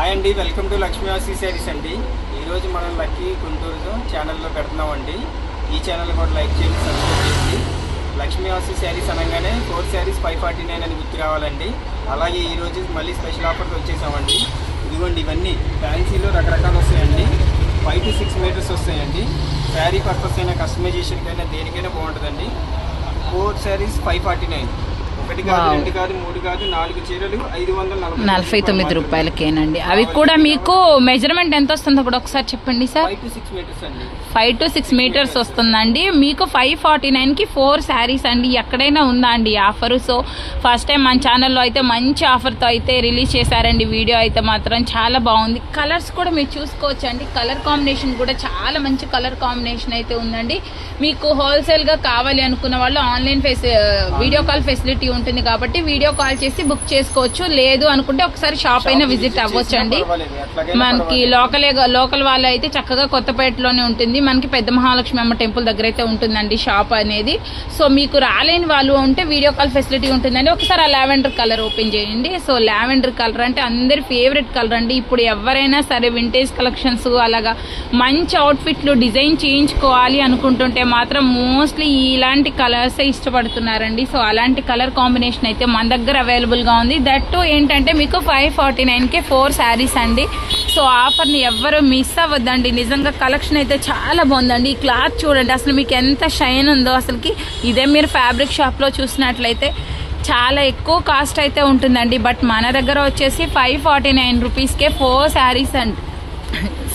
Hi అండి, welcome to Lakshmi వాసి శారీస్ అండి. ఈరోజు మనం లక్కీ గుంటూరు ఛానల్లో పెడుతున్నామండి. ఈ ఛానల్ కూడా లైక్ చేయండి, సబ్స్క్రైబ్ చేయండి. లక్ష్మీ వాసి శారీస్ అనగానే 4 శారీస్ 549 అని గుర్తు రావాలండి. అలాగే ఈరోజు మళ్ళీ స్పెషల్ ఆఫర్స్ వచ్చేసామండి. ఇదిగోండి, ఇవన్నీ ఫ్యాన్సీలో రకరకాలు వస్తాయండి. 5 to 6 మీటర్స్ వస్తాయండి. శారీ పర్పస్ అయినా కస్టమైజేషన్కైనా దేనికైనా బాగుంటుందండి. 4 శారీస్ 549. 1 కాదు, 2 కాదు, 3 కాదు, 4 చీరలు 549 రూపాయలకేనండి. అవి కూడా మీకు మెజర్మెంట్ ఎంత వస్తుందో కూడా ఒకసారి చెప్పండి సార్. 5 to 6 మీటర్స్ అండి. 5 to 6 మీటర్స్ వస్తుందండి. మీకు 549కి 4 శారీస్ అండి. ఎక్కడైనా ఉందా అండి ఆఫర్? సో ఫస్ట్ టైం మన ఛానల్లో అయితే మంచి ఆఫర్తో అయితే రిలీజ్ చేశారండి. వీడియో అయితే మాత్రం చాలా బాగుంది. కలర్స్ కూడా మీరు చూసుకోవచ్చు అండి. కలర్ కాంబినేషన్ కూడా చాలా మంచి కలర్ కాంబినేషన్ అయితే ఉందండి. మీకు హోల్సేల్గా కావాలి అనుకున్న వాళ్ళు ఆన్లైన్ వీడియో కాల్ ఫెసిలిటీ ఉంటుంది కాబట్టి వీడియో కాల్ చేసి బుక్ చేసుకోవచ్చు. లేదు అనుకుంటే ఒకసారి షాప్ అయినా విజిట్ అవ్వచ్చు అండి. మనకి లోకల్ వాళ్ళు అయితే చక్కగా కొత్తపేటలోనే ఉంటుంది. మనకి పెద్ద మహాలక్ష్మి అమ్మ టెంపుల్ దగ్గర అయితే ఉంటుందండి షాప్ అనేది. సో మీకు రాలేని వాళ్ళు ఉంటే వీడియో కాల్ ఫెసిలిటీ ఉంటుందండి. ఒకసారి ఆ లావెండర్ కలర్ ఓపెన్ చేయండి. సో లావెండర్ కలర్ అంటే అందరి ఫేవరెట్ కలర్ అండి. ఇప్పుడు ఎవరైనా సరే వింటేజ్ కలెక్షన్స్ అలాగా మంచి అవుట్ఫిట్లు డిజైన్ చేయించుకోవాలి అనుకుంటుంటే మాత్రం మోస్ట్లీ ఇలాంటి కలర్స్ ఇష్టపడుతున్నారండి. సో అలాంటి కలర్ కాంబినేషన్ అయితే మన దగ్గర అవైలబుల్గా ఉంది. దట్ ఏంటంటే మీకు 549కే 4 శారీస్ అండి. సో ఆఫర్ని ఎవ్వరూ మిస్ అవ్వద్దండి. నిజంగా కలెక్షన్ అయితే చాలా బాగుందండి. ఈ క్లాత్ చూడండి అసలు మీకు ఎంత షైన్ ఉందో. అసలుకి ఇదే మీరు ఫ్యాబ్రిక్ షాప్లో చూసినట్లయితే చాలా ఎక్కువ కాస్ట్ అయితే ఉంటుందండి. బట్ మన దగ్గర వచ్చేసి 549 రూపీస్కే 4 శారీస్ అండి.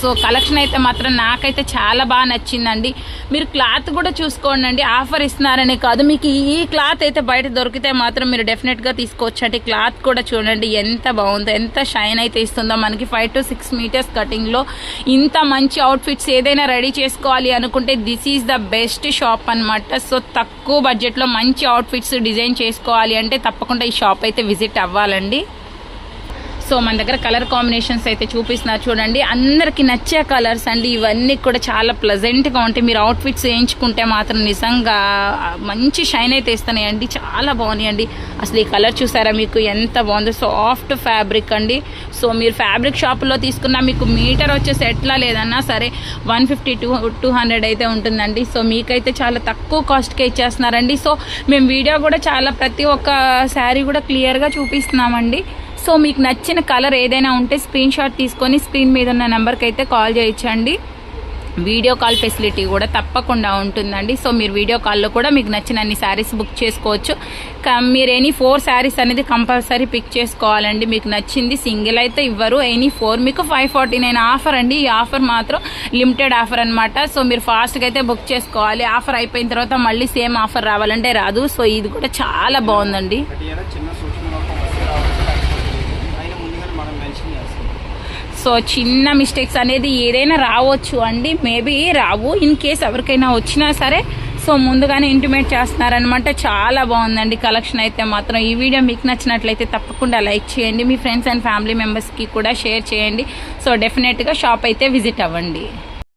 సో కలెక్షన్ అయితే మాత్రం నాకైతే చాలా బాగా నచ్చిందండి. మీరు క్లాత్ కూడా చూసుకోండి. ఆఫర్ ఇస్తున్నారనే కాదు, మీకు ఈ క్లాత్ అయితే బయట దొరికితే మాత్రం మీరు డెఫినెట్గా తీసుకోవచ్చు అండి. క్లాత్ కూడా చూడండి ఎంత బాగుందో, ఎంత షైన్ అయితే ఇస్తుందో. మనకి 5 to 6 మీటర్స్ కటింగ్లో ఇంత మంచి అవుట్ఫిట్స్ ఏదైనా రెడీ చేసుకోవాలి అనుకుంటే this is the best shop అనమాట. సో తక్కువ బడ్జెట్లో మంచి అవుట్ఫిట్స్ డిజైన్ చేసుకోవాలి అంటే తప్పకుండా ఈ షాప్ అయితే విజిట్ అవ్వాలండి. సో మన దగ్గర కలర్ కాంబినేషన్స్ అయితే చూపిస్తున్నారు చూడండి. అందరికీ నచ్చే కలర్స్ అండి. ఇవన్నీ కూడా చాలా ప్లెజెంట్గా ఉంటాయి. మీరు అవుట్ఫిట్స్ వేయించుకుంటే మాత్రం నిజంగా మంచి షైన్ అయితే ఇస్తున్నాయండి. చాలా బాగున్నాయండి. అసలు ఈ కలర్ చూసారా మీకు ఎంత బాగుందో. సాఫ్ట్ ఫ్యాబ్రిక్ అండి. సో మీరు ఫ్యాబ్రిక్ షాప్లో తీసుకున్న మీకు మీటర్ వచ్చేసి ఎట్లా లేదన్నా సరే 150 to 200 అయితే ఉంటుందండి. సో మీకైతే చాలా తక్కువ కాస్ట్కే ఇచ్చేస్తున్నారండి. సో మేము వీడియో కూడా చాలా ప్రతి ఒక్క శారీ కూడా క్లియర్గా చూపిస్తున్నామండి. సో మీకు నచ్చిన కలర్ ఏదైనా ఉంటే స్క్రీన్ షాట్ తీసుకొని స్క్రీన్ మీద ఉన్న నెంబర్కి అయితే కాల్ చేయొచ్చండి. వీడియో కాల్ ఫెసిలిటీ కూడా తప్పకుండా ఉంటుందండి. సో మీరు వీడియో కాల్లో కూడా మీకు నచ్చిన అన్ని శారీస్ బుక్ చేసుకోవచ్చు. మీరు ఎనీ 4 శారీస్ అనేది కంపల్సరీ పిక్ చేసుకోవాలండి. మీకు నచ్చింది సింగిల్ అయితే ఇవ్వరు. ఎనీ 4 మీకు 549 ఆఫర్ అండి. ఈ ఆఫర్ మాత్రం లిమిటెడ్ ఆఫర్ అనమాట. సో మీరు ఫాస్ట్గా అయితే బుక్ చేసుకోవాలి. ఆఫర్ అయిపోయిన తర్వాత మళ్ళీ సేమ్ ఆఫర్ రావాలంటే రాదు. సో ఇది కూడా చాలా బాగుందండి. సో చిన్న మిస్టేక్స్ అనేది ఏదైనా రావచ్చు అండి. Maybe Rao. ఇన్ కేస్ ఎవరికైనా వచ్చినా సరే సో ముందుగానే ఇంటిమేట్ చేస్తున్నారనమాట. చాలా బాగుందండి కలెక్షన్ అయితే మాత్రం. ఈ వీడియో మీకు నచ్చినట్లయితే తప్పకుండా లైక్ చేయండి. మీ ఫ్రెండ్స్ అండ్ ఫ్యామిలీ మెంబర్స్కి కూడా షేర్ చేయండి. సో డెఫినెట్గా షాప్ అయితే విజిట్ అవ్వండి.